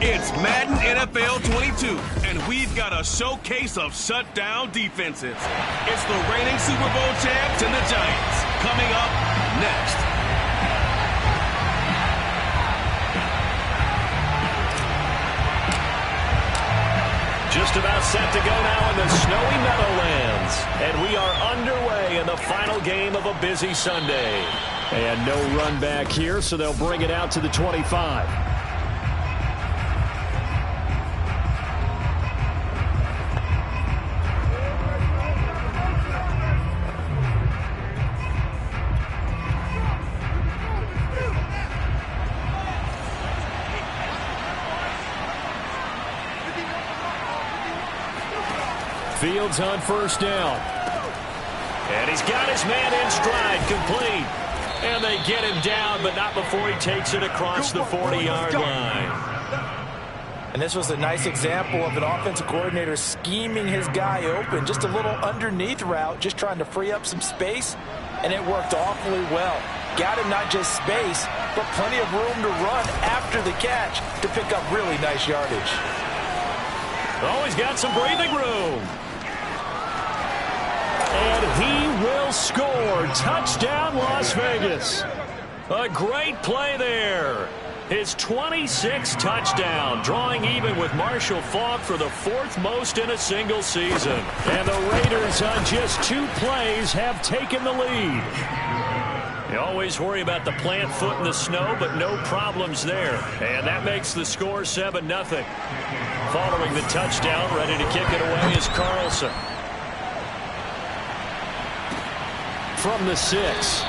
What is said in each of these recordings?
It's Madden NFL 22, and we've got a showcase of shutdown defenses. It's the reigning Super Bowl champs and the Giants. Coming up next. Just about set to go now in the snowy Meadowlands. And we are underway in the final game of a busy Sunday. And no run back here, so they'll bring it out to the 25. Fields on first down. And he's got his man in stride, complete. And they get him down, but not before he takes it across the 40-yard line. And this was a nice example of an offensive coordinator scheming his guy open. Just a little underneath route, just trying to free up some space, and it worked awfully well. Got him not just space, but plenty of room to run after the catch to pick up really nice yardage. Oh, he's got some breathing room. And he will score. Touchdown, Las Vegas. A great play there. His 26th touchdown, drawing even with Marshall Faulk for the fourth most in a single season. And the Raiders on just 2 plays have taken the lead. You always worry about the plant foot in the snow, but no problems there. And that makes the score 7-0. Following the touchdown, ready to kick it away is Carlson. From the 6.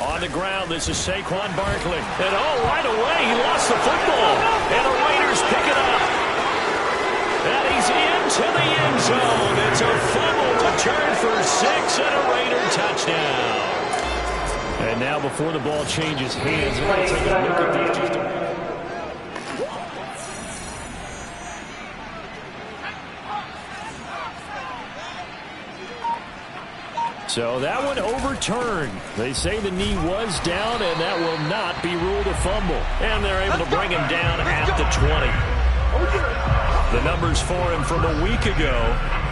On the ground, this is Saquon Barkley. And right away, he lost the football. And the Raiders pick it up. And he's into the end zone. It's a fumble return for 6 and a Raider touchdown. And now before the ball changes hands, we're going to take a look at these just a minute. So that one overturned. They say the knee was down, and that will not be ruled a fumble. And they're able to bring him down at the 20. The numbers for him from a week ago,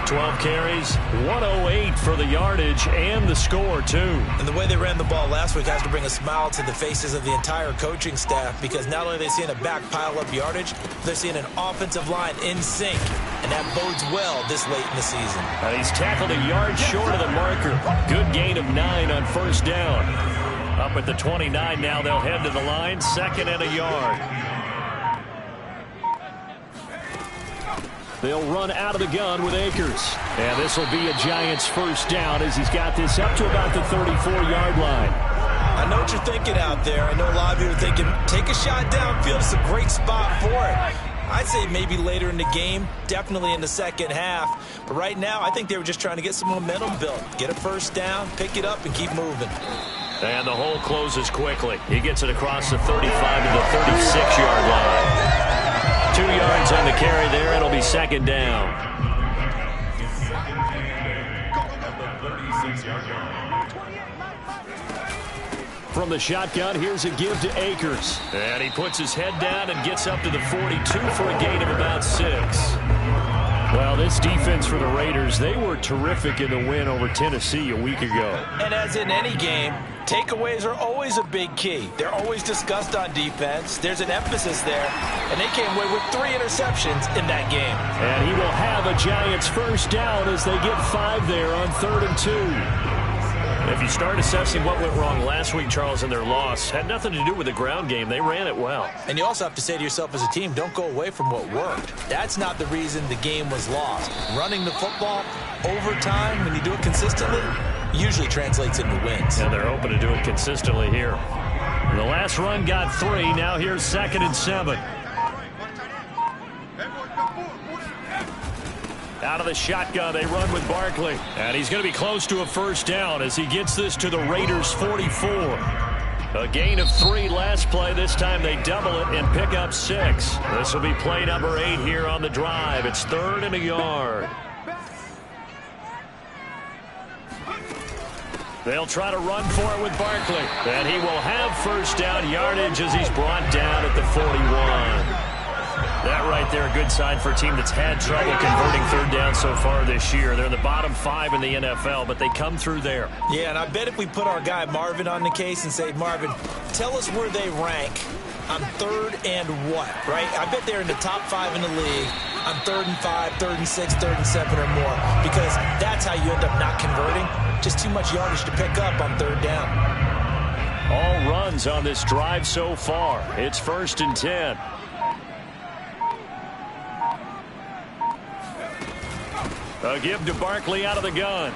12 carries, 108 for the yardage, and the score, too. And the way they ran the ball last week has to bring a smile to the faces of the entire coaching staff, because not only are they seeing a back pile up yardage, they're seeing an offensive line in sync. And that bodes well this late in the season. And he's tackled a yard short of the marker. Good gain of 9 on first down. Up at the 29 now, they'll head to the line, 2nd and a yard. They'll run out of the gun with Akers. And this will be a Giants first down as he's got this up to about the 34-yard line. I know what you're thinking out there. I know a lot of you are thinking, take a shot downfield. It's a great spot for it. I'd say maybe later in the game, definitely in the second half. But right now, I think they were just trying to get some momentum built. Get a first down, pick it up, and keep moving. And the hole closes quickly. He gets it across the 35 to the 36-yard line. 2 yards on the carry there. It'll be 2nd down. From the shotgun, here's a give to Akers. And he puts his head down and gets up to the 42 for a gain of about 6. Well, this defense for the Raiders, they were terrific in the win over Tennessee a week ago. And as in any game, takeaways are always a big key. They're always discussed on defense. There's an emphasis there, and they came away with 3 interceptions in that game. And he will have a Giants first down as they get 5 there on 3rd and 2. If you start assessing what went wrong last week, Charles, in their loss, had nothing to do with the ground game. They ran it well. And you also have to say to yourself as a team, don't go away from what worked. That's not the reason the game was lost. Running the football over time, when you do it consistently, usually translates into wins. And they're open to do it consistently here. The last run got 3. Now here's 2nd and 7. Out of the shotgun, they run with Barkley. And he's going to be close to a first down as he gets this to the Raiders' 44. A gain of 3 last play. This time they double it and pick up 6. This will be play number 8 here on the drive. It's 3rd and a yard. They'll try to run for it with Barkley. And he will have first down yardage as he's brought down at the 41. That right there, a good sign for a team that's had trouble converting third down so far this year. They're in the bottom 5 in the NFL, but they come through there. Yeah, and I bet if we put our guy Marvin on the case and say, Marvin, tell us where they rank on 3rd and what, right? I bet they're in the top 5 in the league on 3rd and 5, 3rd and 6, 3rd and 7 or more, because that's how you end up not converting. Just too much yardage to pick up on 3rd down. All runs on this drive so far. It's 1st and 10. A give to Barkley out of the gun.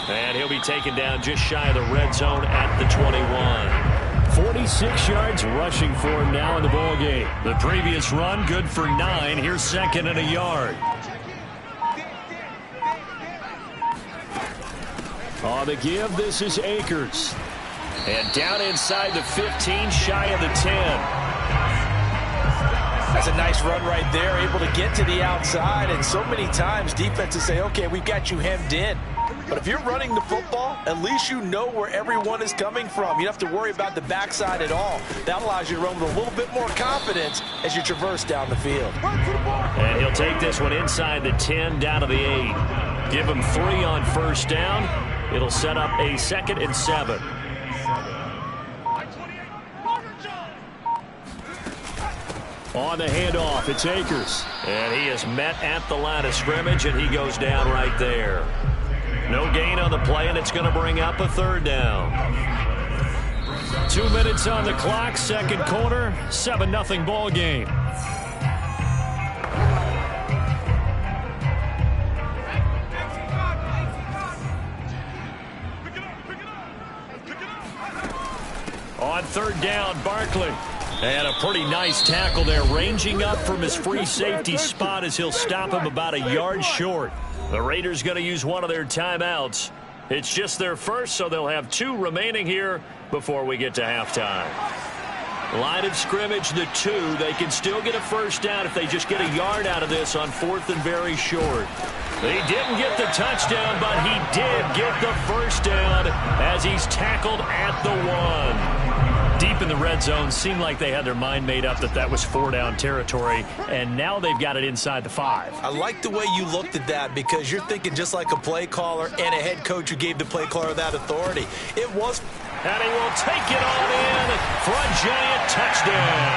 And he'll be taken down just shy of the red zone at the 21. 46 yards rushing for him now in the ballgame. The previous run good for 9. Here's 2nd and a yard. On the give, this is Akers. And down inside the 15, shy of the 10. That's a nice run right there, able to get to the outside. And so many times defenses say, okay, we've got you hemmed in. But if you're running the football, at least you know where everyone is coming from. You don't have to worry about the backside at all. That allows you to run with a little bit more confidence as you traverse down the field. And he'll take this one inside the 10, down to the 8. Give him 3 on first down. It'll set up a 2nd and 7. On the handoff, it's Akers. And he is met at the line of scrimmage, and he goes down right there. No gain on the play, and it's going to bring up a 3rd down. 2 minutes on the clock, 2nd quarter, 7-0 ball game. On 3rd down, Barkley. And a pretty nice tackle there, ranging up from his free safety spot as he'll stop him about a yard short. The Raiders going to use one of their timeouts. It's just their first, so they'll have 2 remaining here before we get to halftime. Line of scrimmage, the 2. They can still get a first down if they just get a yard out of this on 4th and very short. They didn't get the touchdown, but he did get the first down as he's tackled at the 1. Deep in the red zone, seemed like they had their mind made up that that was 4-down territory, and now they've got it inside the 5. I like the way you looked at that, because you're thinking just like a play caller and a head coach who gave the play caller that authority. It was. And he will take it on in for a giant touchdown.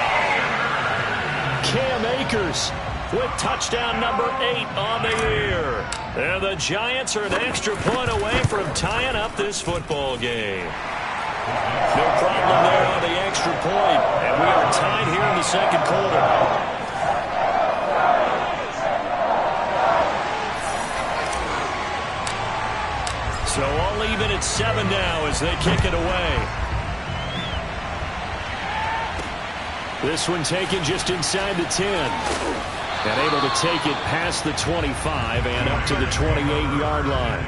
Cam Akers with touchdown number 8 on the year. And the Giants are an extra point away from tying up this football game. No problem there on the extra point. And we are tied here in the 2nd quarter. So all even at 7 now as they kick it away. This one taken just inside the 10. And able to take it past the 25 and up to the 28-yard line.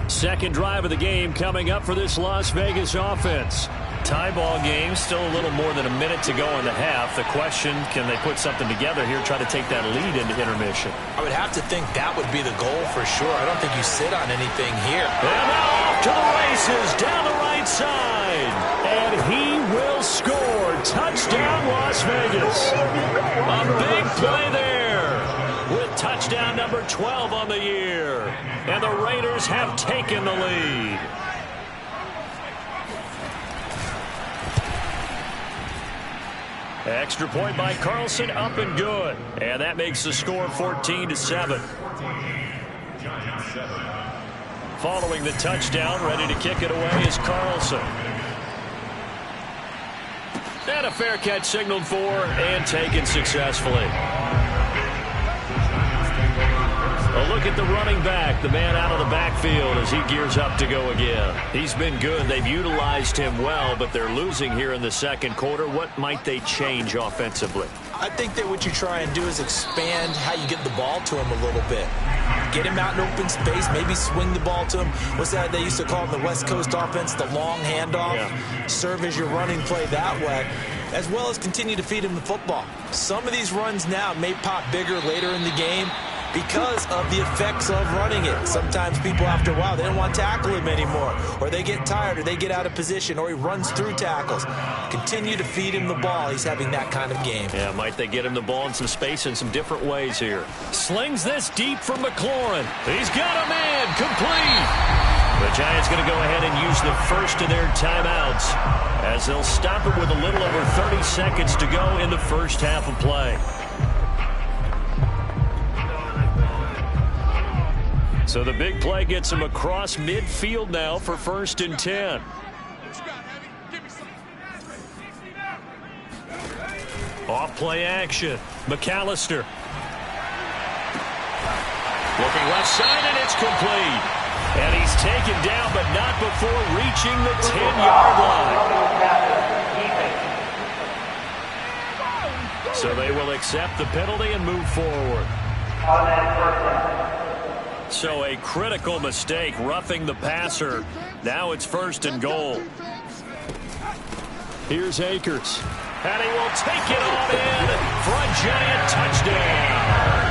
Second drive of the game coming up for this Las Vegas offense. Tie ball game, still a little more than a minute to go in the half. The question, can they put something together here, try to take that lead into intermission? I would have to think that would be the goal for sure. I don't think you sit on anything here. And now off to the races, down the right side. And he will score. Touchdown, Las Vegas. A big play there with touchdown number 12 on the year. And the Raiders have taken the lead. Extra point by Carlson, up and good. And that makes the score 14-7. Following the touchdown, ready to kick it away is Carlson. And a fair catch signaled for and taken successfully. A look at the running back, the man out of the backfield as he gears up to go again. He's been good. They've utilized him well, but they're losing here in the 2nd quarter. What might they change offensively? I think that what you try and do is expand how you get the ball to him a little bit. get him out in open space, maybe swing the ball to him. What's that they used to call in the West Coast offense, the long handoff? Yeah. Serve as your running play that way, as well as continue to feed him the football. Some of these runs now may pop bigger later in the game because of the effects of running it. Sometimes people, after a while, they don't want to tackle him anymore, or they get tired, or they get out of position, or he runs through tackles. Continue to feed him the ball. He's having that kind of game. Yeah, might they get him the ball in some space in some different ways here. Slings this deep from McLaurin. He's got a man, complete. The Giants going to go ahead and use the first of their timeouts as they'll stop it with a little over 30 seconds to go in the first half of play. So the big play gets him across midfield now for 1st and 10. Off play action. McAllister. Looking left side, and it's complete. And he's taken down, but not before reaching the 10-yard line. So they will accept the penalty and move forward. So a critical mistake, roughing the passer. Now it's 1st and goal. Here's Akers. And he will take it on in for a Giant touchdown.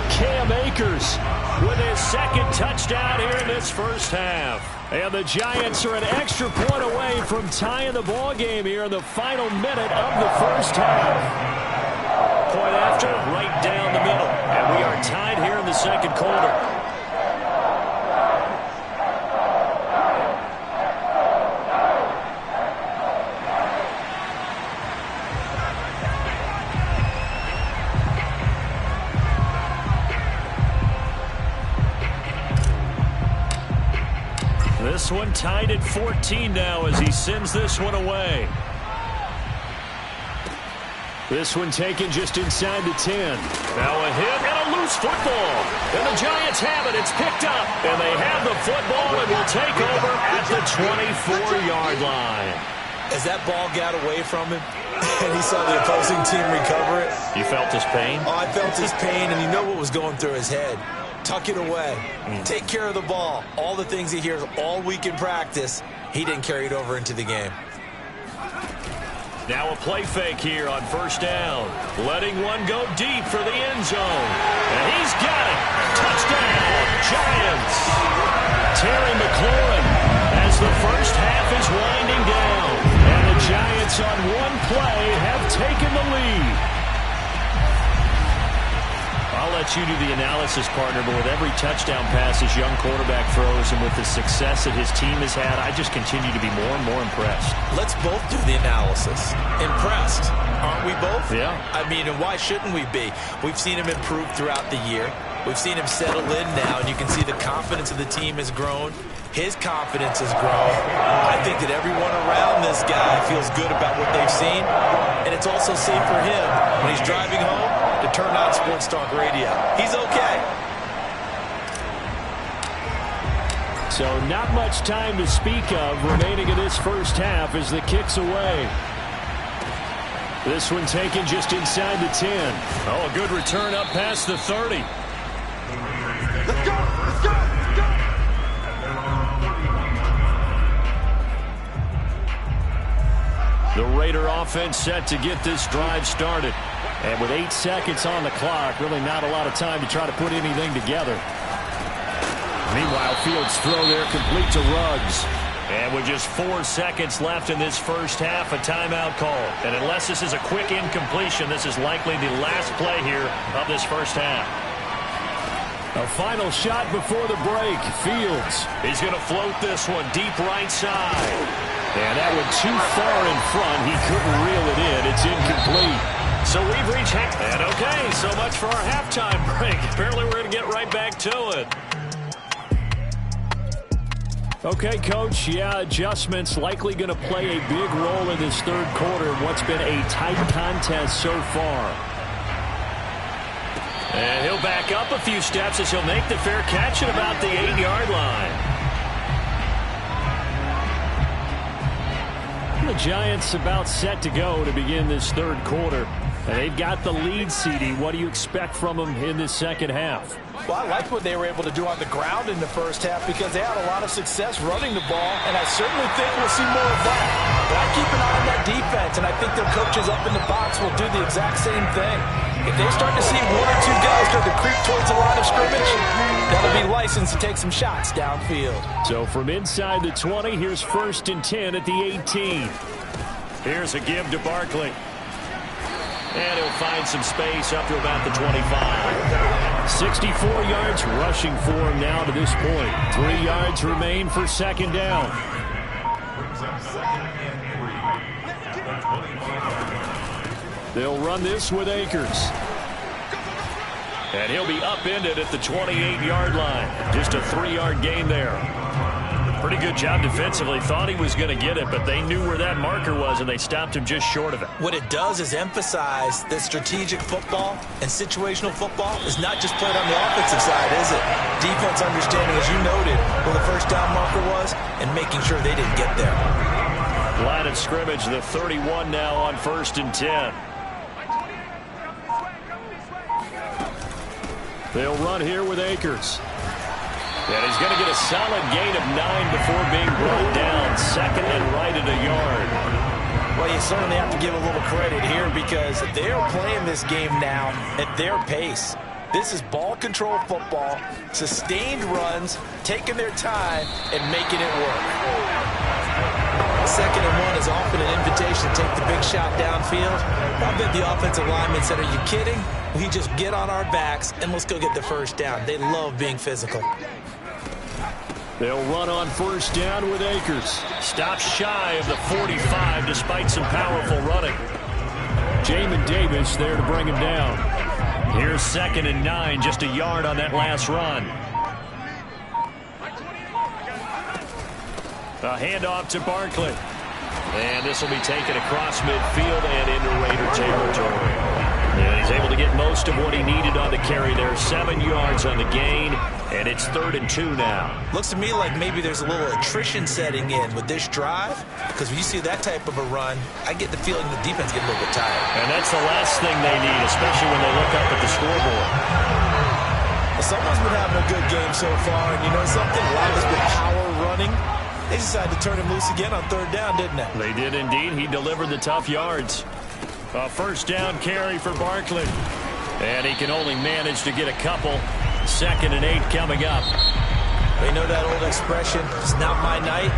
Cam Akers with his 2nd touchdown here in this first half. And the Giants are an extra point away from tying the ball game here in the final minute of the first half. Point after, right down the middle. And we are tied here in the 2nd quarter. This one tied at 14 now as he sends this one away. This one taken just inside the 10. Now a hit and a loose football. And the Giants have it. It's picked up. And they have the football and will take over at the 24-yard line. As that ball got away from him and he saw the opposing team recover it. You felt his pain? Oh, I felt his pain, and you know what was going through his head. Tuck it away. Take care of the ball. All the things he hears all week in practice, he didn't carry it over into the game. Now a play fake here on 1st down. Letting one go deep for the end zone. And he's got it. Touchdown, Giants. Terry McLaurin as the first half is winding down. And the Giants on one play have taken the lead. I'll let you do the analysis, partner, but with every touchdown pass his young quarterback throws and with the success that his team has had, I just continue to be more and more impressed. Let's both do the analysis. Impressed, aren't we both? Yeah. I mean, and why shouldn't we be? We've seen him improve throughout the year. We've seen him settle in now, and you can see the confidence of the team has grown. His confidence has grown. I think that everyone around this guy feels good about what they've seen, and it's also safe for him when he's driving home to turn on Sports Talk Radio. He's okay. So not much time to speak of remaining in this first half as the kick's away. This one taken just inside the 10. Oh, a good return up past the 30. Let's go! Let's go! Let's go! The Raider offense set to get this drive started. And with 8 seconds on the clock, really not a lot of time to try to put anything together. Meanwhile, Fields' throw there complete to Ruggs. And with just 4 seconds left in this first half, a timeout call. And unless this is a quick incompletion, this is likely the last play here of this first half. A final shot before the break. Fields. He's going to float this one deep right side. And that one too far in front. He couldn't reel it in. It's incomplete. So we've reached and okay, so much for our halftime break. Apparently we're going to get right back to it. Okay, Coach, yeah, adjustments likely going to play a big role in this third quarter in what's been a tight contest so far. And he'll back up a few steps as he'll make the fair catch at about the 8-yard line. The Giants about set to go to begin this third quarter. And they've got the lead, CD. What do you expect from them in this second half? Well, I like what they were able to do on the ground in the first half because they had a lot of success running the ball, and I certainly think we'll see more of that. But I keep an eye on that defense, and I think their coaches up in the box will do the exact same thing. If they start to see one or two guys start to creep towards the line of scrimmage, that'll be licensed to take some shots downfield. So from inside the 20, here's 1st and 10 at the 18. Here's a give to Barkley. And he'll find some space up to about the 25. 64 yards rushing for him now to this point. 3 yards remain for 2nd down. They'll run this with Akers. And he'll be upended at the 28-yard line. Just a 3-yard gain there. Pretty good job defensively. Thought he was going to get it, but they knew where that marker was, and they stopped him just short of it. What it does is emphasize that strategic football and situational football is not just played on the offensive side, is it? Defense understanding, as you noted, where the first down marker was and making sure they didn't get there. Line of scrimmage, the 31 now on 1st and 10. They'll run here with Akers. And he's going to get a solid gain of 9 before being brought down. 2nd and right at a yard. Well, you certainly have to give a little credit here because they are playing this game now at their pace. This is ball control football, sustained runs, taking their time, and making it work. 2nd and 1 is often an invitation to take the big shot downfield. I bet the offensive lineman said, "Are you kidding? We just get on our backs and let's go get the first down." They love being physical. They'll run on 1st down with Akers. Stops shy of the 45 despite some powerful running. Jamin Davis there to bring him down. Here's 2nd and 9, just a yard on that last run. A handoff to Barkley. And this will be taken across midfield and into Raider territory. And he's able to get most of what he needed on the carry there. 7 yards on the gain, and it's 3rd and 2 now. Looks to me like maybe there's a little attrition setting in with this drive, because when you see that type of a run, I get the feeling the defense gets a little bit tired. And that's the last thing they need, especially when they look up at the scoreboard. Well, someone's been having a good game so far, and you know something? A lot of it's been power running. They decided to turn him loose again on 3rd down, didn't they? They did indeed. He delivered the tough yards. A 1st down carry for Barkley. And he can only manage to get a couple. 2nd and 8 coming up. They know that old expression, it's not my night.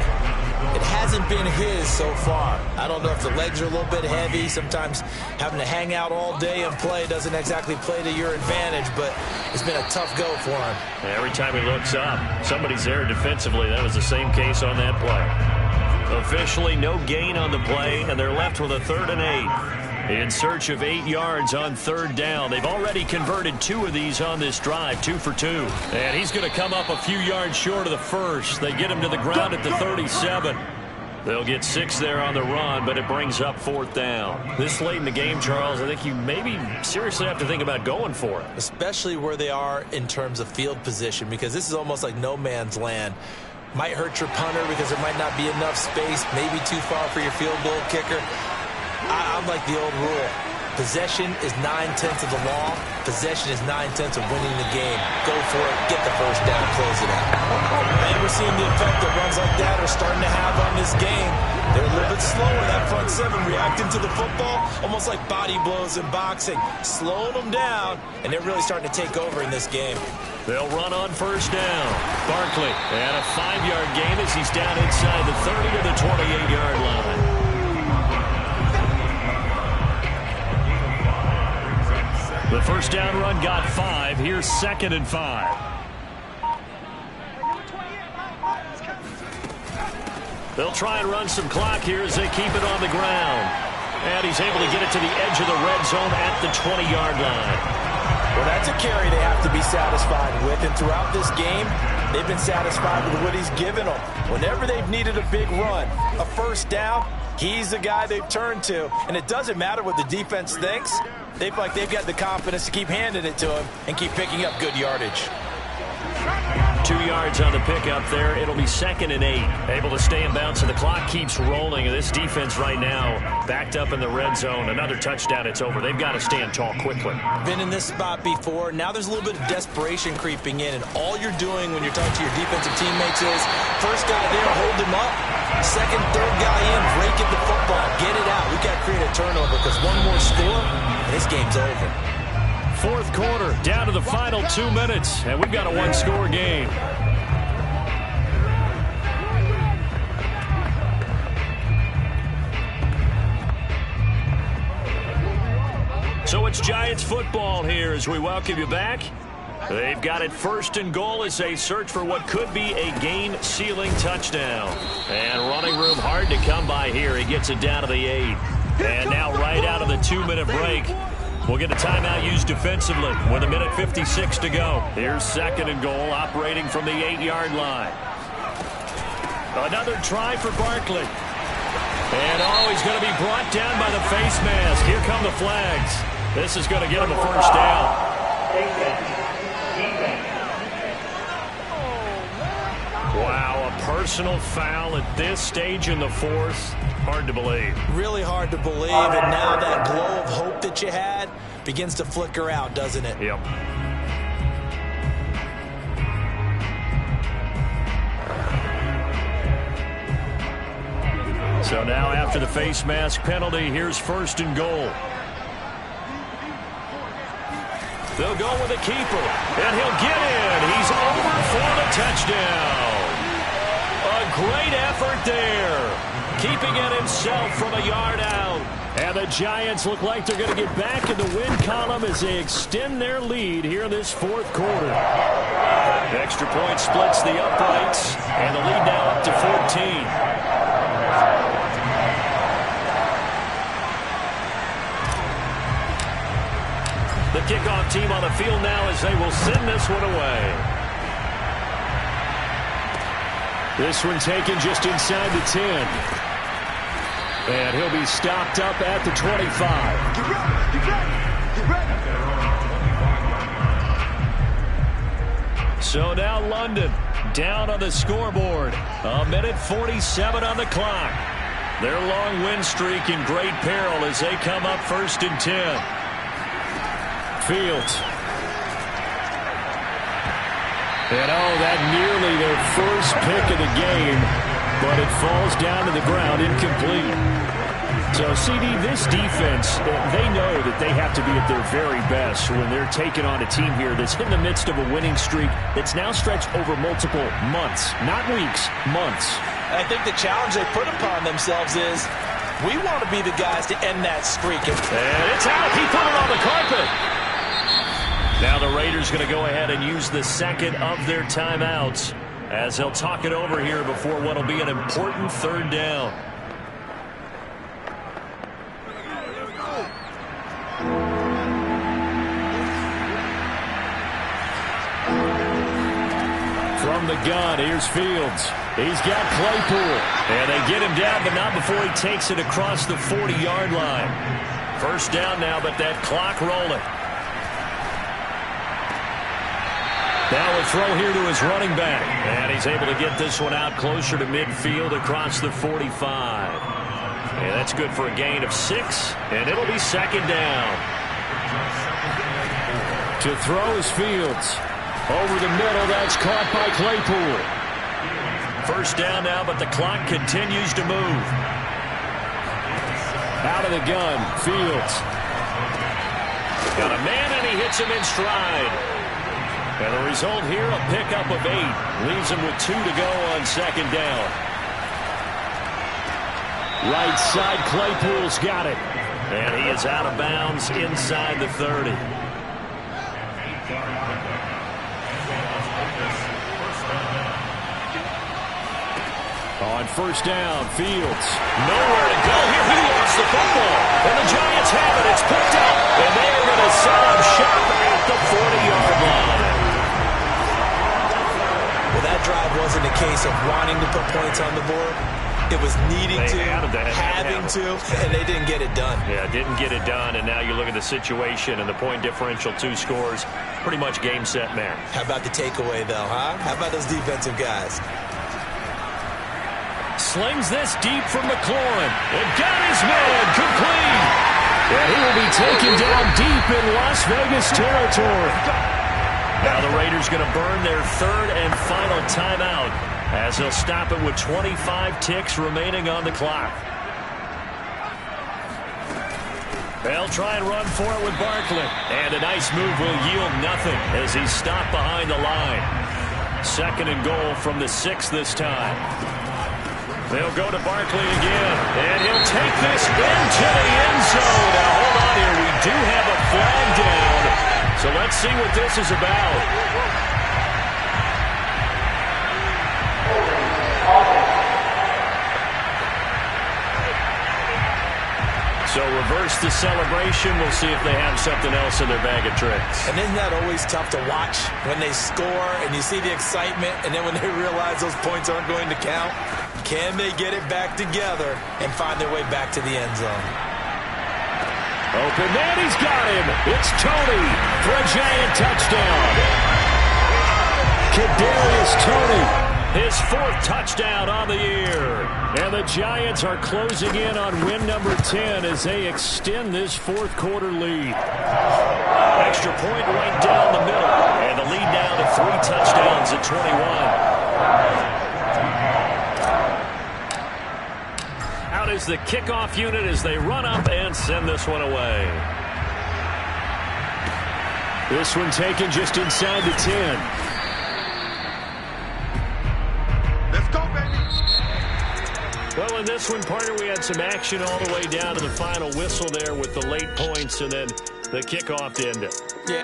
It hasn't been his so far. I don't know if the legs are a little bit heavy. Sometimes having to hang out all day and play doesn't exactly play to your advantage, but it's been a tough go for him. Every time he looks up, somebody's there defensively. That was the same case on that play. Officially, no gain on the play, and they're left with a 3rd and 8. In search of 8 yards on 3rd down. They've already converted 2 of these on this drive, 2 for 2. And he's going to come up a few yards short of the first. They get him to the ground at the 37. They'll get 6 there on the run, but it brings up 4th down. This late in the game, Charles, I think you maybe seriously have to think about going for it. Especially where they are in terms of field position, because this is almost like no man's land. Might hurt your punter because there might not be enough space, maybe too far for your field goal kicker. I'm like the old rule. Possession is 9/10 of the law. Possession is 9/10 of winning the game. Go for it. Get the first down. Close it out. And we're seeing the effect that runs like that are starting to have on this game. They're a little bit slower. That front 7 reacting to the football, almost like body blows in boxing. Slowing them down, and they're really starting to take over in this game. They'll run on 1st down. Barkley, and a 5-yard gain as he's down inside the 30 to the 28-yard line. The 1st down run got 5. Here's 2nd and 5. They'll try and run some clock here as they keep it on the ground. And he's able to get it to the edge of the red zone at the 20-yard line. Well, that's a carry they have to be satisfied with. And throughout this game, they've been satisfied with what he's given them. Whenever they've needed a big run, a 1st down, he's the guy they've turned to. And it doesn't matter what the defense thinks. They feel like they've got the confidence to keep handing it to him and keep picking up good yardage. 2 yards on the pickup there. It'll be 2nd and 8. Able to stay in bounds, so the clock keeps rolling. And this defense right now backed up in the red zone. Another touchdown, it's over. They've got to stand tall quickly. Been in this spot before. Now there's a little bit of desperation creeping in. And all you're doing when you're talking to your defensive teammates is first guy there, hold him up. Second, third guy in, break it the football. Get it out. We've got to create a turnover because one more score, and this game's over. Fourth quarter, down to the final 2 minutes, and we've got a one-score game. So it's Giants football here as we welcome you back. They've got it 1st and goal as they search for what could be a game-sealing touchdown. And running room hard to come by here. He gets it down to the 8. And now right out of the 2-minute break, we'll get a timeout used defensively with 1:56 to go. Here's 2nd and goal, operating from the 8-yard line. Another try for Barkley. And he's going to be brought down by the face mask. Here come the flags. This is going to get him a first down. Wow, a personal foul at this stage in the fourth. Hard to believe. Really hard to believe, and now that glow of hope that you had begins to flicker out, doesn't it? Yep. So now after the face mask penalty, here's 1st and goal. They'll go with a keeper, and he'll get in. He's over for the touchdown. A great effort there. Keeping it himself from a yard out. And the Giants look like they're going to get back in the win column as they extend their lead here in this fourth quarter. The extra point splits the uprights, and the lead now up to 14. The kickoff team on the field now as they will send this one away. This one taken just inside the 10. And he'll be stopped up at the 25. Get ready. So now London down on the scoreboard. 1:47 on the clock. Their long win streak in great peril as they come up 1st and 10. Fields. And that nearly their first pick of the game, but it falls down to the ground incomplete. So, CD, this defense, they know that they have to be at their very best when they're taking on a team here that's in the midst of a winning streak that's now stretched over multiple months, not weeks, months. I think the challenge they put upon themselves is we want to be the guys to end that streak. And it's out. He put it on the carpet. Now the Raiders going to go ahead and use the 2nd of their timeouts as they'll talk it over here before what will be an important 3rd down. From the gun, here's Fields. He's got Claypool. And they get him down, but not before he takes it across the 40-yard line. First down now, but that clock rolling. Now a throw here to his running back. And he's able to get this one out closer to midfield across the 45. And that's good for a gain of 6. And it'll be 2nd down. To throw is Fields. Over the middle, that's caught by Claypool. First down now, but the clock continues to move. Out of the gun, Fields. Got a man, and he hits him in stride. And the result here, a pickup of 8. Leaves him with 2 to go on 2nd down. Right side, Claypool's got it. And he is out of bounds inside the 30. On first down, Fields. Nowhere to go. Here he lost the football. And the Giants have it. It's picked up. And they are going to set up shop at the 40-yard line. Well, that drive wasn't a case of wanting to put points on the board. It was needing to, having to, and they didn't get it done. Yeah, didn't get it done, and now you look at the situation and the point differential, 2 scores, pretty much game, set, match. How about the takeaway, though, huh? How about those defensive guys? Slings this deep from McLaurin. It got his man complete. And he will be taken down deep in Las Vegas territory. Now the Raiders going to burn their 3rd and final timeout as they'll stop it with 25 ticks remaining on the clock. They'll try and run for it with Barkley. And a nice move will yield nothing as he's stopped behind the line. 2nd and goal from the 6 this time. They'll go to Barkley again, and he'll take this into the end zone. Now, hold on here. We do have a flag down, so let's see what this is about. So reverse the celebration. We'll see if they have something else in their bag of tricks. And isn't that always tough to watch when they score and you see the excitement, and then when they realize those points aren't going to count? Can they get it back together and find their way back to the end zone? Open man, he's got him. It's Tony for a Giant touchdown. Kadarius Toney, his 4th touchdown on the year. And the Giants are closing in on win number 10 as they extend this 4th quarter lead. Extra point right down the middle. And the lead now to 3 touchdowns at 21. Out is the kickoff unit as they run up and send this one away. This one taken just inside the 10. Let's go, baby. Well, in this one, partner, we had some action all the way down to the final whistle there with the late points and then the kickoff to end it. Yeah.